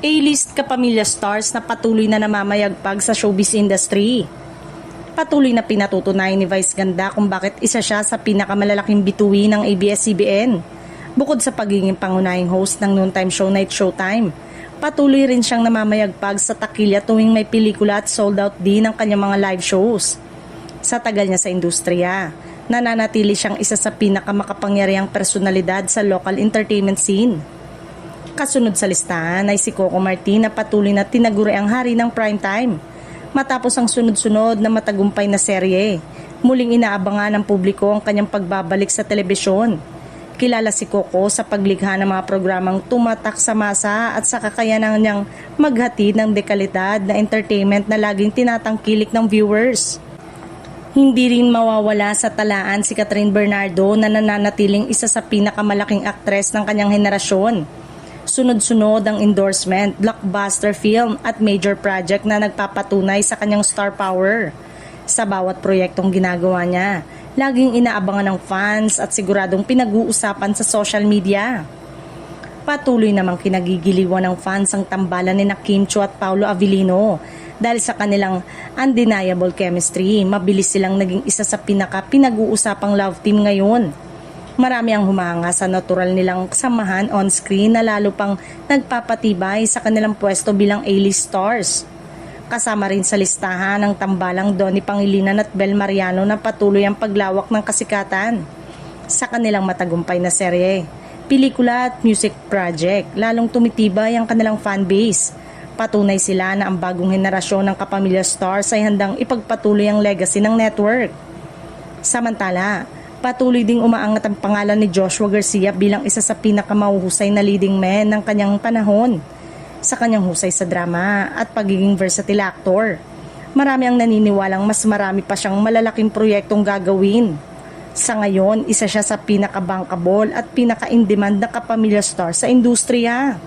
A-list kapamilya stars na patuloy na namamayagpag sa showbiz industry. Patuloy na pinatutunayan ni Vice Ganda kung bakit isa siya sa pinakamalalaking bituin ng ABS-CBN. Bukod sa pagiging pangunahing host ng noontime show Night Showtime, patuloy rin siyang namamayagpag sa takilya tuwing may pelikula at sold out din ang kanyang mga live shows. Sa tagal niya sa industriya, nananatili siyang isa sa pinakamakapangyarihang personalidad sa local entertainment scene. Kasunod sa listahan ay si Coco Martin na patuloy na tinaguri ang hari ng primetime. Matapos ang sunod-sunod na matagumpay na serye, muling inaabangan ng publiko ang kanyang pagbabalik sa telebisyon. Kilala si Coco sa paglikha ng mga programang tumatak sa masa at sa kakayanan niyang maghatid ng dekalidad na entertainment na laging tinatangkilik ng viewers. Hindi rin mawawala sa talaan si Catherine Bernardo na nananatiling isa sa pinakamalaking aktres ng kanyang henerasyon. Sunod-sunod ang endorsement, blockbuster film at major project na nagpapatunay sa kanyang star power. Sa bawat proyektong ginagawa niya, laging inaabangan ng fans at siguradong pinag-uusapan sa social media. Patuloy namang kinagigiliwan ng fans ang tambalan ni Kim Chiu at Paolo Avellino dahil sa kanilang undeniable chemistry. Mabilis silang naging isa sa pinag-uusapang love team ngayon. Marami ang humanga sa natural nilang samahan on-screen na lalo pang nagpapatibay sa kanilang pwesto bilang A-list stars. Kasama rin sa listahan ang tambalang Donnie Pangilinan at Bel Mariano na patuloy ang paglawak ng kasikatan sa kanilang matagumpay na serye, pelikula at music project. Lalong tumitibay ang kanilang fanbase. Patunay sila na ang bagong henerasyon ng kapamilya stars ay handang ipagpatuloy ang legacy ng network. Samantala, patuloy ding umaangat ang pangalan ni Joshua Garcia bilang isa sa pinakamahuhusay na leading man ng kanyang panahon sa kanyang husay sa drama at pagiging versatile actor. Marami ang naniniwalang mas marami pa siyang malalaking proyektong gagawin. Sa ngayon, isa siya sa pinaka-bankable at pinaka-in-demand na kapamilya star sa industriya.